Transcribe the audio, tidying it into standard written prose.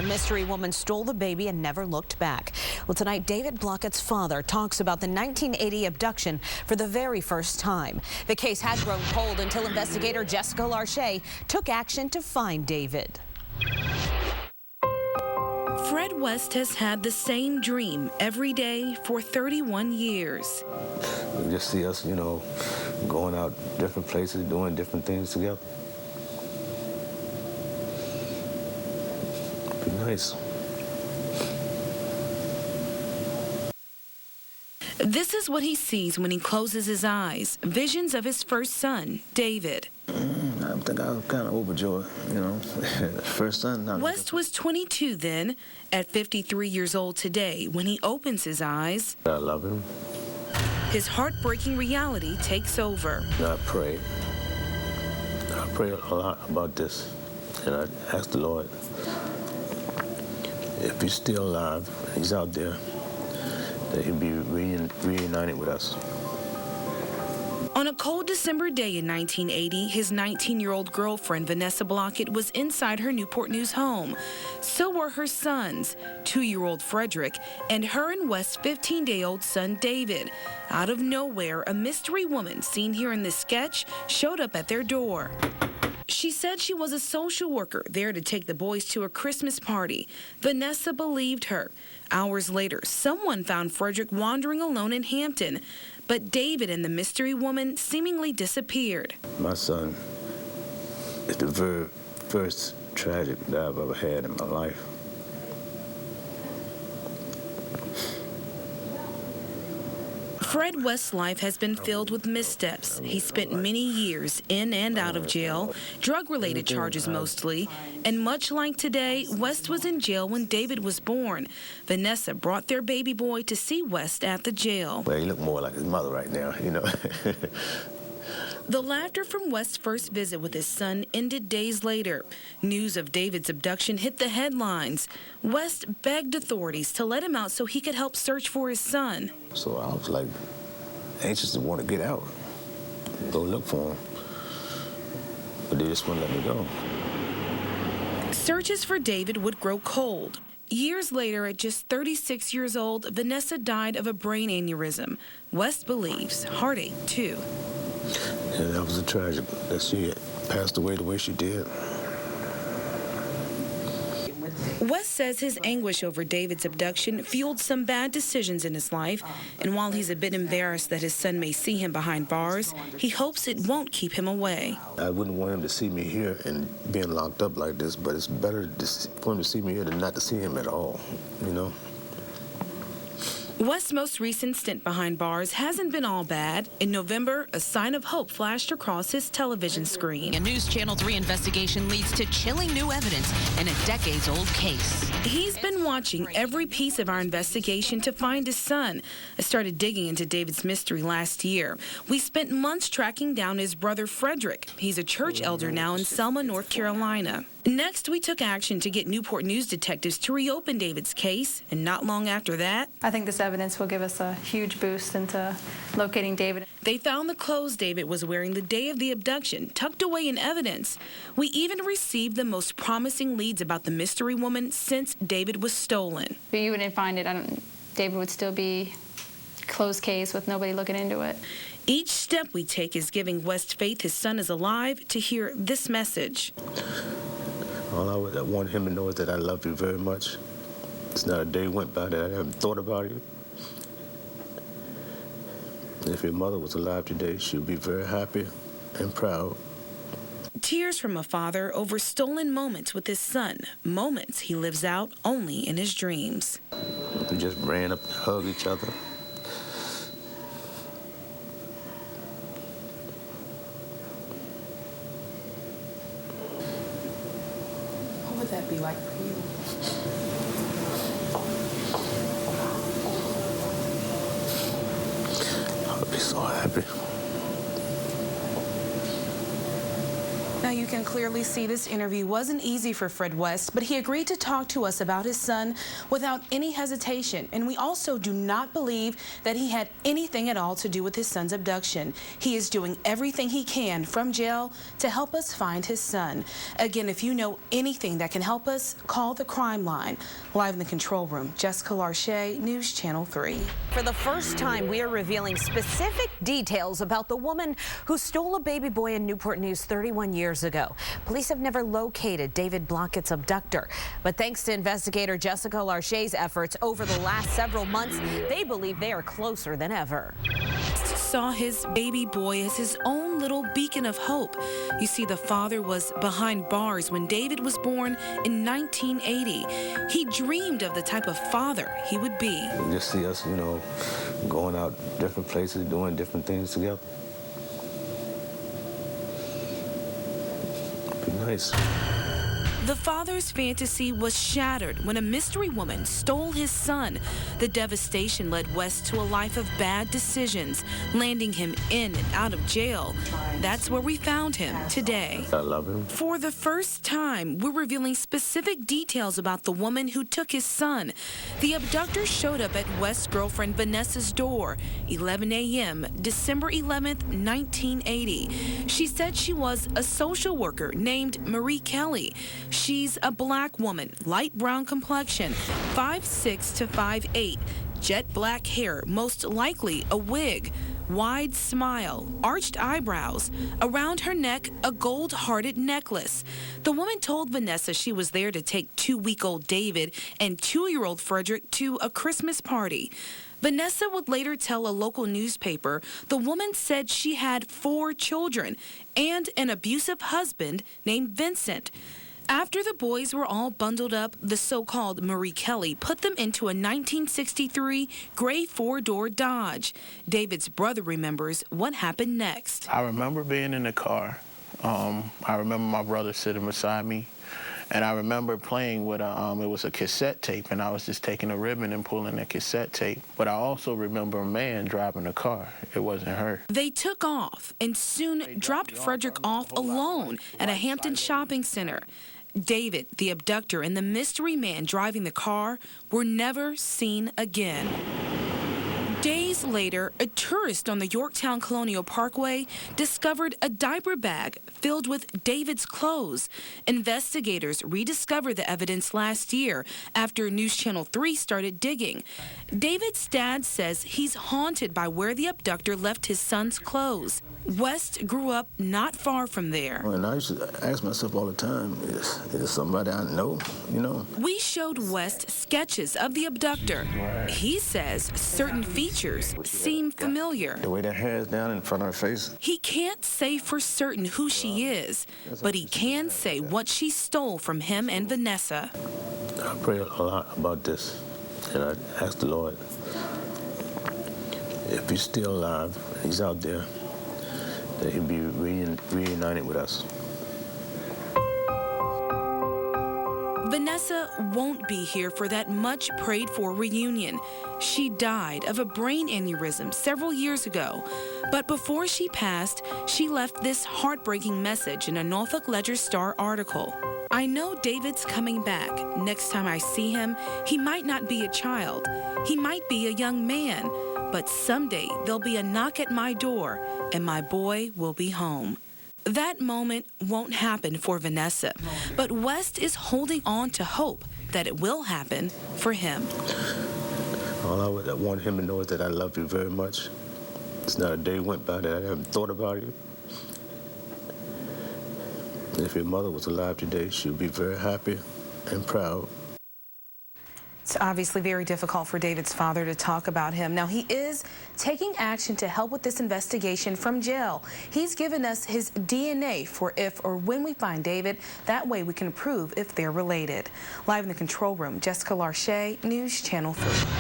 mystery woman stole the baby and never looked back. Well, tonight, David Blockett's father talks about the 1980 abduction for the very first time. The case had grown cold until investigator Jessica Larche took action to find David. Fred West has had the same dream every day for 31 years. You just see us, going out different places, doing different things together. Be nice. This is what he sees when he closes his eyes. Visions of his first son, David. I think I was kind of overjoyed, First son. West was 22 then. At 53 years old today, when he opens his eyes, I love him. His heartbreaking reality takes over. I pray a lot about this, and I ask the Lord, if he's still alive, he's out there, that he'll be reunited with us. On a cold December day in 1980, his 19-year-old girlfriend, Vanessa Blockett, was inside her Newport News home. So were her sons, 2-year-old Frederick, and her and West's 15-day-old son, David. Out of nowhere, a mystery woman seen here in this sketch showed up at their door. She said she was a social worker there to take the boys to a Christmas party. Vanessa believed her. Hours later, someone found Frederick wandering alone in Hampton. But David and the mystery woman seemingly disappeared. My son is the very first tragic that I've ever had in my life. Fred West's life has been filled with missteps. He spent many years in and out of jail, drug-related charges mostly, and much like today, West was in jail when David was born. Vanessa brought their baby boy to see West at the jail. Well, he looked more like his mother right now, The laughter from West's first visit with his son ended days later. News of David's abduction hit the headlines. West begged authorities to let him out so he could help search for his son. So I was like anxious to want to get out, go look for him. But they just wouldn't let me go. Searches for David would grow cold. Years later, at just 36 years old, Vanessa died of a brain aneurysm. West believes heartache, too. Yeah, that was a tragic that she had passed away the way she did. West says his anguish over David's abduction fueled some bad decisions in his life, and while he's a bit embarrassed that his son may see him behind bars, he hopes it won't keep him away. I wouldn't want him to see me here and being locked up like this, but it's better for him to see me here than not to see him at all, West's most recent stint behind bars hasn't been all bad. In November, a sign of hope flashed across his television screen. A News Channel 3 investigation leads to chilling new evidence in a decades-old case. He's been watching every piece of our investigation to find his son. I started digging into David's mystery last year. We spent months tracking down his brother Frederick. He's a church elder now in Selma, North Carolina. Next, we took action to get Newport News detectives to reopen David's case, and not long after that, I think this evidence will give us a huge boost into locating David. They found the clothes David was wearing the day of the abduction, tucked away in evidence. We even received the most promising leads about the mystery woman since David was stolen. But you wouldn't find it, David would still be closed case with nobody looking into it. Each step we take is giving West faith his son is alive to hear this message. All I want him to know is that I love you very much. It's not a day went by that I haven't thought about you. If your mother was alive today, she'd be very happy and proud. Tears from a father over stolen moments with his son, moments he lives out only in his dreams. We just ran up and hugged each other. What would that be like for you? I would be so happy. Now you can clearly see this interview wasn't easy for Fred West, but he agreed to talk to us about his son without any hesitation. And we also do not believe that he had anything at all to do with his son's abduction. He is doing everything he can from jail to help us find his son. Again, if you know anything that can help us, call the crime line. Live in the control room, Jessica Larche, News Channel 3. For the first time, we are revealing specific details about the woman who stole a baby boy in Newport News 31 years ago. Police have never located David Blockett's abductor, but thanks to investigator Jessica Larche's efforts over the last several months, they believe they are closer than ever. Saw his baby boy as his own little beacon of hope. You see, the father was behind bars when David was born in 1980. He dreamed of the type of father he would be. Just see us, going out different places, doing different things together. Be nice. The father's fantasy was shattered when a mystery woman stole his son. The devastation led West to a life of bad decisions, landing him in and out of jail. That's where we found him today. I love him. For the first time, we're revealing specific details about the woman who took his son. The abductor showed up at West's girlfriend Vanessa's door, 11 a.m., December 11th, 1980. She said she was a social worker named Marie Kelly. She's a black woman, light brown complexion, 5'6" to 5'8", jet black hair, most likely a wig, wide smile, arched eyebrows, around her neck a gold-hearted necklace. The woman told Vanessa she was there to take 2-week-old David and 2-year-old Frederick to a Christmas party. Vanessa would later tell a local newspaper the woman said she had 4 children and an abusive husband named Vincent. After the boys were all bundled up, the so-called Marie Kelly put them into a 1963 gray 4-door Dodge. David's brother remembers what happened next. I remember being in the car. I remember my brother sitting beside me. And I remember playing with it was a cassette tape, and I was just taking a ribbon and pulling the cassette tape. But I also remember a man driving the car. It wasn't her. They took off and soon dropped Frederick off alone at a Hampton shopping center. David, the abductor, and the mystery man driving the car were never seen again. Days later, a tourist on the Yorktown Colonial Parkway discovered a diaper bag filled with David's clothes. Investigators rediscovered the evidence last year after News Channel 3 started digging. David's dad says he's haunted by where the abductor left his son's clothes. West grew up not far from there. And I used to ask myself all the time, is it somebody I know, We showed West sketches of the abductor. He says certain features seem familiar. The way that hair is down in front of her face. He can't say for certain who she is, but he can say what she stole from him and Vanessa. I pray a lot about this, and I ask the Lord, if he's still alive, he's out there, that he'll be reunited with us. Vanessa won't be here for that much prayed for reunion. She died of a brain aneurysm several years ago. But before she passed, she left this heartbreaking message in a Norfolk Ledger-Star article. I know David's coming back. Next time I see him, he might not be a child. He might be a young man. But someday there'll be a knock at my door and my boy will be home. That moment won't happen for Vanessa, but West is holding on to hope that it will happen for him. All I want him to know is that I love you very much. It's not a day went by that I haven't thought about you. If your mother was alive today, she would be very happy and proud. It's obviously very difficult for David's father to talk about him. Now, he is taking action to help with this investigation from jail. He's given us his DNA for if or when we find David. That way we can prove if they're related. Live in the control room, Jessica Larche, News Channel 3.